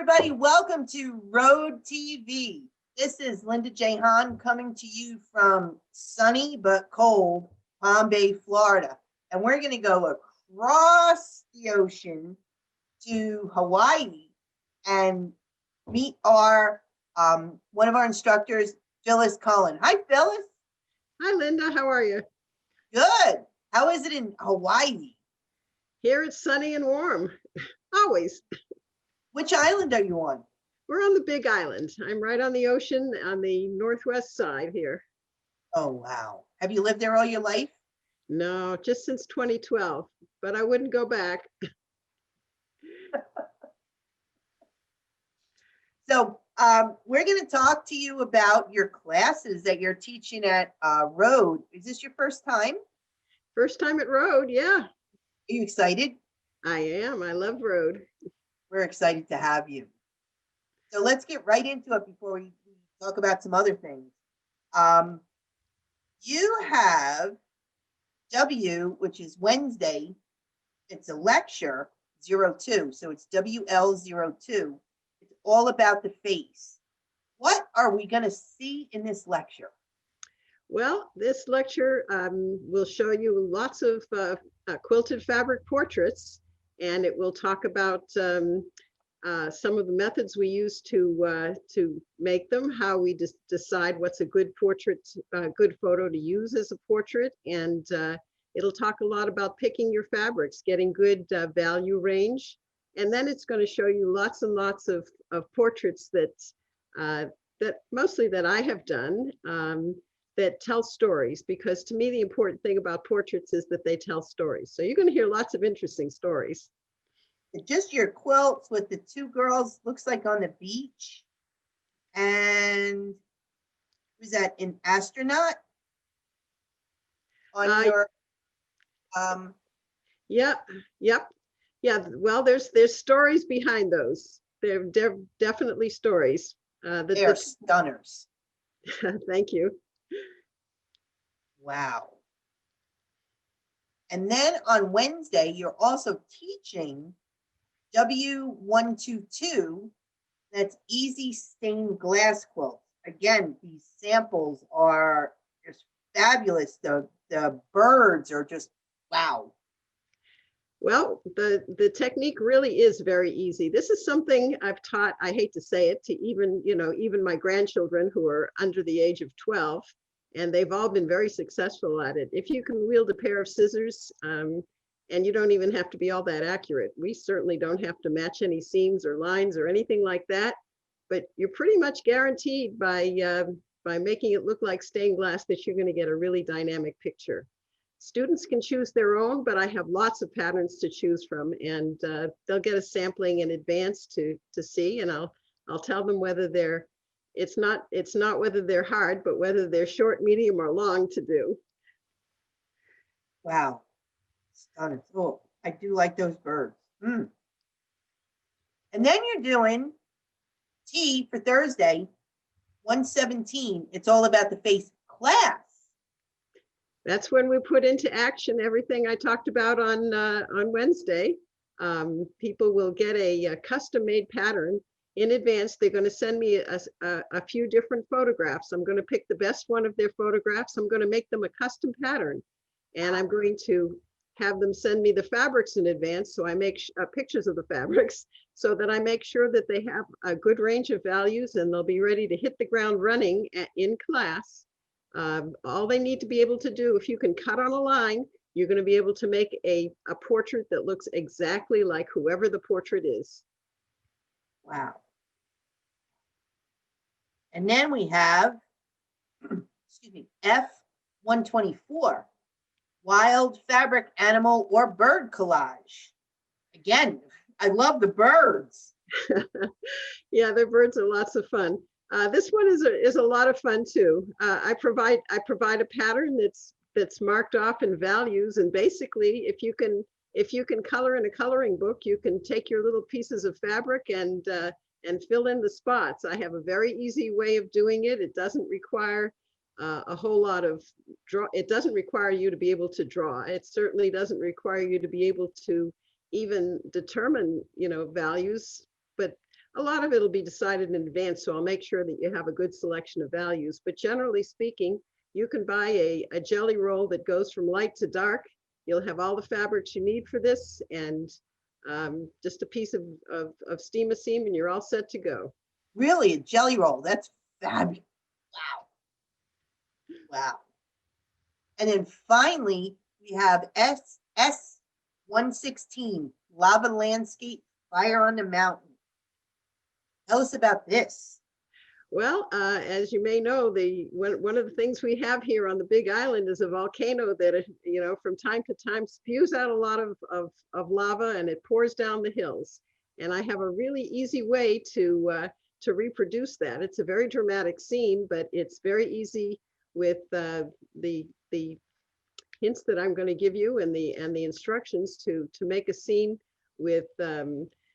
everybody. Welcome to Road TV. This is Linda J. Hahn coming to you from sunny but cold Palm Bay, Florida. And we're going to go across the ocean to Hawaii and meet our one of our instructors, Phyllis Cullen. Hi, Phyllis. Hi, Linda. How are you? Good. How is it in Hawaii? Here it's sunny and warm, always. Which island are you on? We're on the Big Island. I'm right on the ocean on the northwest side here. Oh, wow. Have you lived there all your life? No, just since 2012, but I wouldn't go back. So we're going to talk to you about your classes that you're teaching at Road. Is this your first time? First time at Road, yeah. Are you excited? I am. I love Road. We're excited to have you. So let's get right into it before we talk about some other things. You have W, which is Wednesday. It's a lecture, 02. So it's WL02. It's all about the face. What are we going to see in this lecture? Well, this lecture will show you lots of quilted fabric portraits, and it will talk about some of the methods we use to make them, how we decide what's a good portrait, good photo to use as a portrait, and it'll talk a lot about picking your fabrics, getting good value range, and then it's going to show you lots and lots of portraits that mostly that I have done. That tell stories, because to me the important thing about portraits is that they tell stories. So you're going to hear lots of interesting stories. Just your quilts with the two girls, looks like on the beach. And was that an astronaut on your yeah. Well, there's stories behind those. They're definitely stories. They are stunners. Thank you. Wow. And then on Wednesday, you're also teaching W122. That's easy stained glass quilts. Again, these samples are just fabulous. The birds are just wow. Well, the technique really is very easy. This is something I've taught, I hate to say it, to even my grandchildren who are under the age of 12. And they've all been very successful at it. If you can wield a pair of scissors, and you don't even have to be all that accurate. We certainly don't have to match any seams or lines or anything like that. But you're pretty much guaranteed by making it look like stained glass that you're going to get a really dynamic picture. Students can choose their own, but I have lots of patterns to choose from, and they'll get a sampling in advance to see, and I'll tell them whether they're it's not whether they're hard, but whether they're short, medium, or long to do. Wow. Stunning. Oh, I do like those birds. And then you're doing T for Thursday, 117. It's all about the face class. That's when we put into action everything I talked about on Wednesday. People will get a custom-made pattern. In advance, they're going to send me a few different photographs. I'm going to pick the best one of their photographs. I'm going to make them a custom pattern, and I'm going to have them send me the fabrics in advance. So I make pictures of the fabrics so that I make sure that they have a good range of values and they'll be ready to hit the ground running in class. All they need to be able to do, if you can cut on a line, you're going to be able to make a portrait that looks exactly like whoever the portrait is. Wow. And then we have, excuse me, F124, wild fabric, animal, or bird collage. Again, I love the birds. Yeah, the birds are lots of fun. This one is a lot of fun too. I provide a pattern that's marked off in values, and basically, if you can color in a coloring book, you can take your little pieces of fabric and fill in the spots. I have a very easy way of doing it. It doesn't require a whole lot of it doesn't require you to be able to draw. It certainly doesn't require you to be able to even determine, values, but a lot of it will be decided in advance, so I'll make sure that you have a good selection of values. But generally speaking, you can buy a jelly roll that goes from light to dark. You'll have all the fabrics you need for this, and just a piece of steam a seam, and you're all set to go. Really, a jelly roll? That's fabulous. Wow. Wow. And then finally, we have S116, Lava Landscape, Fire on the Mountain. Tell us about this. Well, as you may know, one of the things we have here on the Big Island is a volcano that, you know, from time to time spews out a lot of lava, and it pours down the hills. And I have a really easy way to reproduce that. It's a very dramatic scene, but it's very easy with the hints that I'm going to give you and the instructions to make a scene with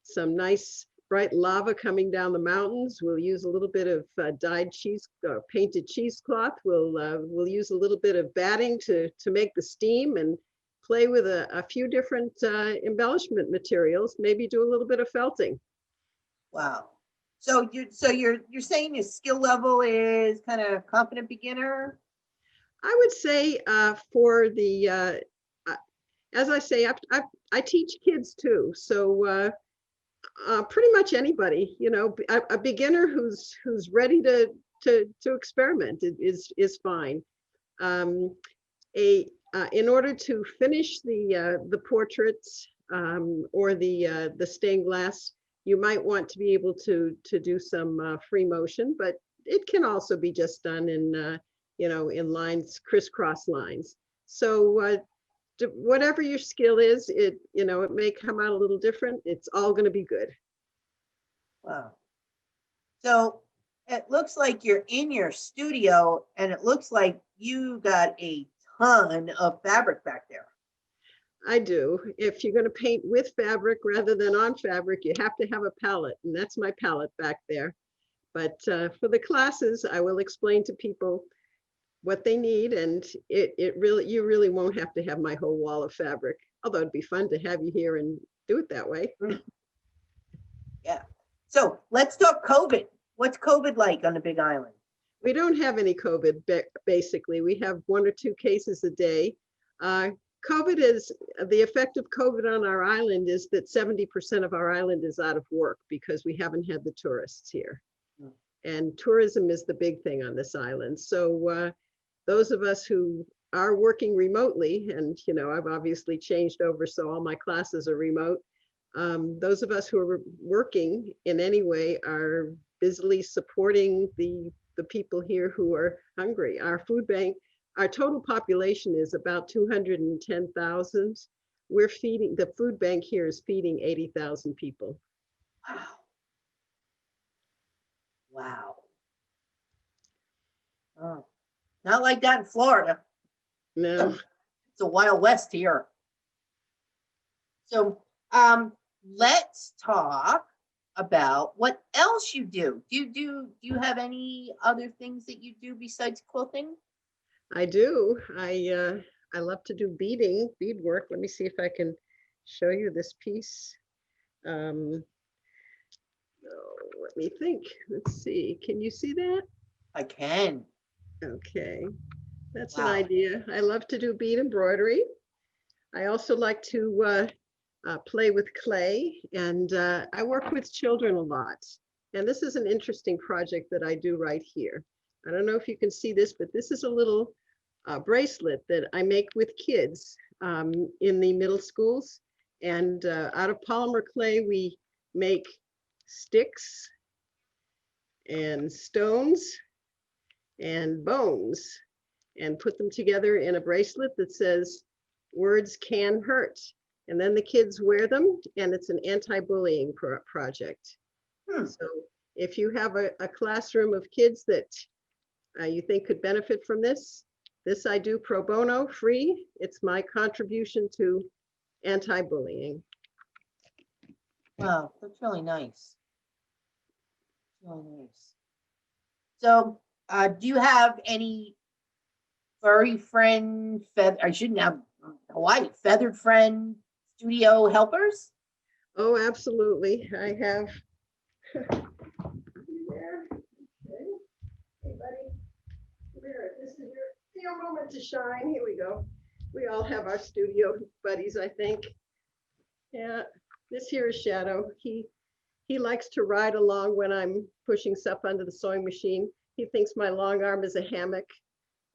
some nice bright lava coming down the mountains. We'll use a little bit of dyed painted cheesecloth. We'll use a little bit of batting to make the steam, and play with a few different embellishment materials. Maybe do a little bit of felting. Wow. So you're saying your skill level is kind of confident beginner? I would say for the as I say, I teach kids too, so. Pretty much anybody, you know, a beginner who's ready to experiment is fine. In order to finish the portraits or the stained glass, you might want to be able to do some free motion, but it can also be just done in you know, in lines, crisscross lines. So whatever your skill is, it may come out a little different. It's all going to be good. Wow. So it looks like you're in your studio, and it looks like you got a ton of fabric back there. I do. If you're going to paint with fabric rather than on fabric, you have to have a palette, and that's my palette back there. But for the classes, I will explain to people what they need, and you really won't have to have my whole wall of fabric, although it'd be fun to have you here and do it that way. Yeah. So let's talk COVID. What's COVID like on the Big Island? We don't have any COVID, basically. We have 1 or 2 cases a day. COVID is, the effect of COVID on our island is that 70% of our island is out of work because we haven't had the tourists here. And tourism is the big thing on this island. So those of us who are working remotely, and you know, I've obviously changed over, so all my classes are remote. Those of us who are working in any way are busily supporting the people here who are hungry. Our food bank, our total population is about 210,000. We're feeding, the food bank here is feeding 80,000 people. Wow. Wow. Oh. Not like that in Florida. No. It's a Wild West here. So let's talk about what else you do. Do you have any other things that you do besides quilting? I do. I love to do beadwork. Let me see if I can show you this piece. Oh, let me think. Let's see. Can you see that? I can. Okay, that's Wow. an idea. I love to do bead embroidery. I also like to play with clay, and I work with children a lot. And this is an interesting project that I do right here. I don't know if you can see this, but this is a little bracelet that I make with kids in the middle schools. And out of polymer clay, we make sticks and stones and bones, and put them together in a bracelet that says, "Words can hurt." And then the kids wear them, and it's an anti-bullying project. So if you have a classroom of kids that you think could benefit from this I do pro bono, free. It's my contribution to anti-bullying. Wow, that's really nice. Really nice. So do you have any furry friend, I shouldn't have Hawaii, feathered friend studio helpers? Oh, absolutely. I have You there? Okay. Hey, buddy. Come here. This is your moment to shine. Here we go. We all have our studio buddies, I think. Yeah, this here is Shadow. He likes to ride along when I'm pushing stuff under the sewing machine. He thinks my long arm is a hammock,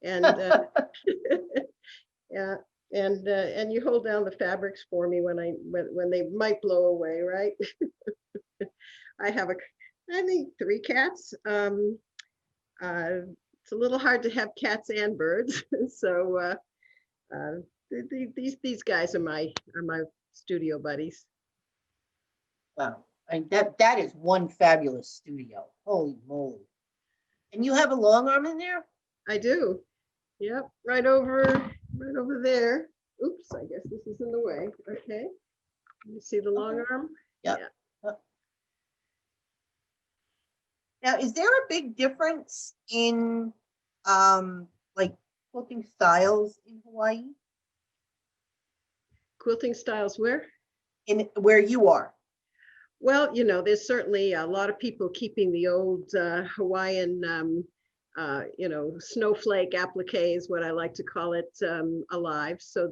and yeah, and you hold down the fabrics for me when they might blow away, right? I have I think 3 cats. It's a little hard to have cats and birds, so these guys are my studio buddies. Wow. That is one fabulous studio. Holy moly. And you have a long arm in there? I do. Yep, right over there. Oops, I guess this is in the way. Okay. You see the long arm? Yep. Yeah. Now, is there a big difference in like quilting styles in Hawaii? Quilting styles where? In where you are? Well, there's certainly a lot of people keeping the old Hawaiian, snowflake appliques, what I like to call it, alive. So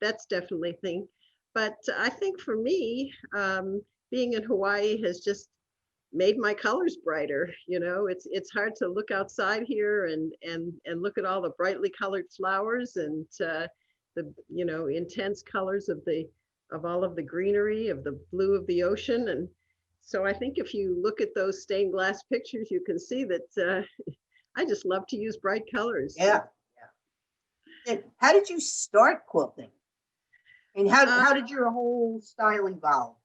that's definitely a thing. But I think for me, being in Hawaii has just made my colors brighter. It's hard to look outside here and look at all the brightly colored flowers and the intense colors of all of the greenery, of the blue of the ocean. And so I think if you look at those stained glass pictures, you can see that I just love to use bright colors. Yeah. And how did you start quilting? And how did your whole style evolve?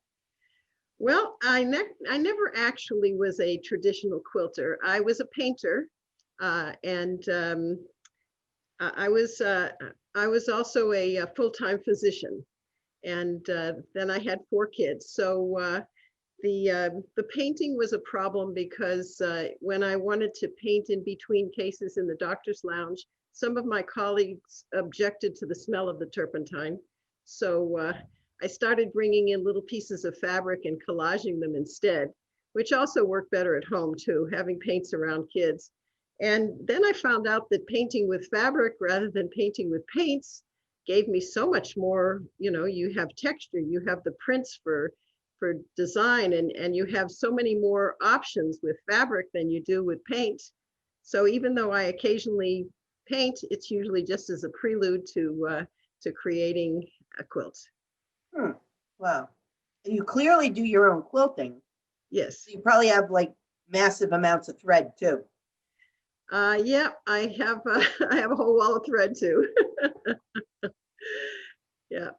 Well, I never actually was a traditional quilter. I was a painter, and I was also a full-time physician. And then I had 4 kids. So the painting was a problem because when I wanted to paint in between cases in the doctor's lounge, some of my colleagues objected to the smell of the turpentine. So I started bringing in little pieces of fabric and collaging them instead, which also worked better at home too, having paints around kids. And then I found out that painting with fabric rather than painting with paints gave me so much more. You have texture, you have the prints for design, and you have so many more options with fabric than you do with paint. So even though I occasionally paint, it's usually just as a prelude to creating a quilt. Wow. And you clearly do your own quilting. Yes. So you probably have like massive amounts of thread too. Yeah, I have a whole wall of thread too. Yeah.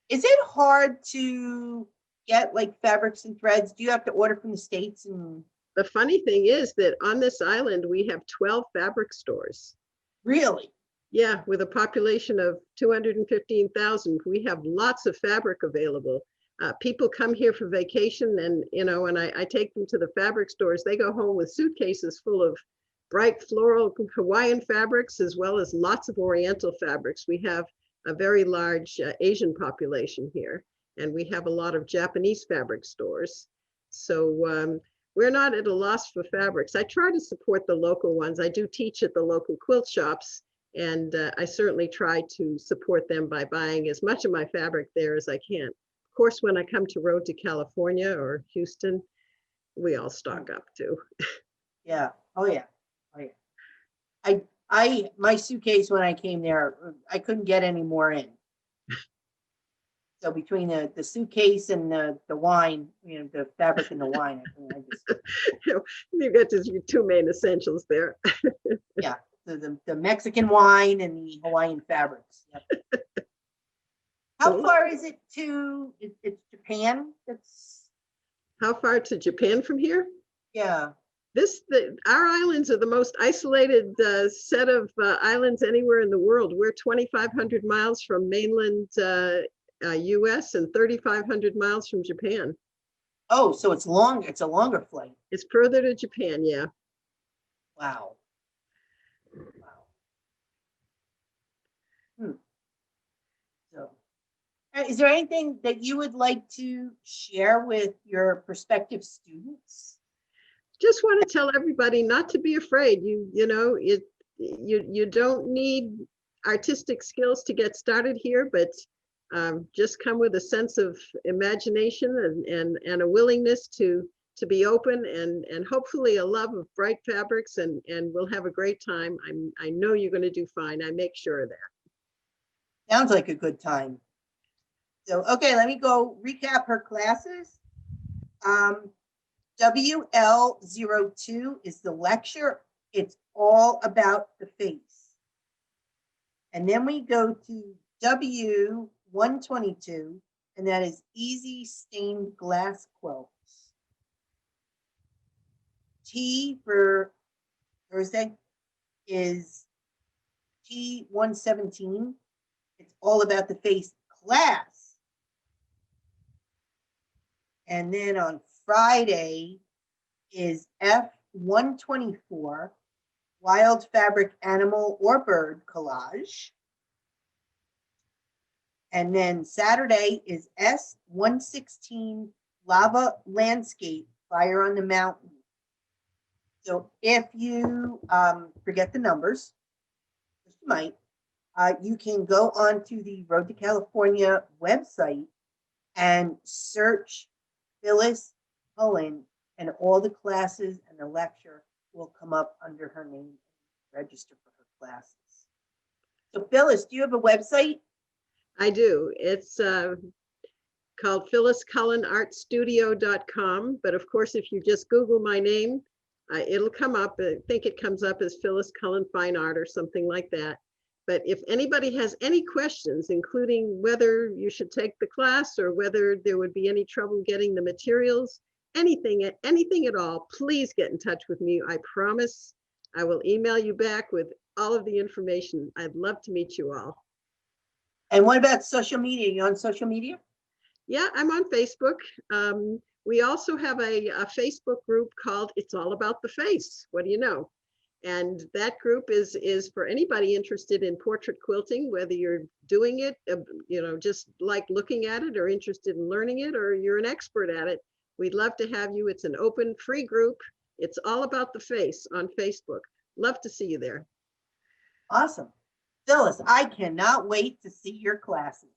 Is it hard to get like fabrics and threads? Do you have to order from the States? And the funny thing is that on this island, we have 12 fabric stores. Really? Yeah, with a population of 215,000, we have lots of fabric available. People come here for vacation, and I take them to the fabric stores. They go home with suitcases full of bright floral Hawaiian fabrics, as well as lots of Oriental fabrics. We have a very large Asian population here, and we have a lot of Japanese fabric stores. So we're not at a loss for fabrics. I try to support the local ones. I do teach at the local quilt shops, and I certainly try to support them by buying as much of my fabric there as I can. Of course, when I come to road to California or Houston, we all stock up too. Yeah. Oh yeah. Oh yeah. My suitcase when I came there, I couldn't get any more in. So between the suitcase and the wine, the fabric and the wine, I just you got your 2 main essentials there. Yeah. The Mexican wine and the Hawaiian fabrics. Yep. How far is it to it's Japan? How far to Japan from here? Yeah. Our islands are the most isolated set of islands anywhere in the world. We're 2,500 miles from mainland US and 3,500 miles from Japan. Oh, so it's long. It's a longer flight. It's further to Japan, yeah. Wow. So, Is there anything that you would like to share with your prospective students? Just want to tell everybody not to be afraid. You don't need artistic skills to get started here, but just come with a sense of imagination and a willingness to be open and hopefully a love of bright fabrics, and we'll have a great time. I know you're going to do fine. I make sure of that. Sounds like a good time. So, okay, let me go recap her classes. WL02 is the lecture. It's all about the face. And then we go to W122, and that is easy stained glass quilts. T for Thursday is T17. It's all about the face class. And then on Friday is F124, wild fabric animal or bird collage. And then Saturday is S116, lava landscape, fire on the mountain. So if you forget the numbers, which you might, you can go onto the Road to California website and search Phyllis Cullen, and all the classes and the lecture will come up under her name. Register for her classes. So Phyllis, do you have a website? I do. It's called phylliscullenartstudio.com. But of course, if you just Google my name, it'll come up. I think it comes up as Phyllis Cullen Fine Art or something like that. But if anybody has any questions, including whether you should take the class or whether there would be any trouble getting the materials, anything at all, please get in touch with me. I promise I will email you back with all of the information. I'd love to meet you all. And what about social media? You on social media? Yeah, I'm on Facebook. We also have a Facebook group called It's All About the Face. What do you know? And that group is for anybody interested in portrait quilting, whether you're doing it, just like looking at it or interested in learning it, or you're an expert at it. We'd love to have you. It's an open, free group. It's All About the Face on Facebook. Love to see you there. Awesome. Phyllis, I cannot wait to see your classes.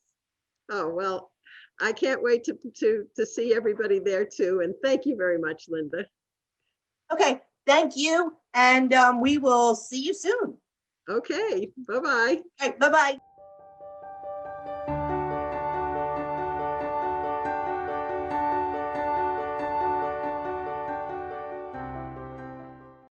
Oh, well, I can't wait to see everybody there too. And thank you very much, Linda. Okay, thank you. And we will see you soon. Okay, bye-bye. Okay, bye-bye.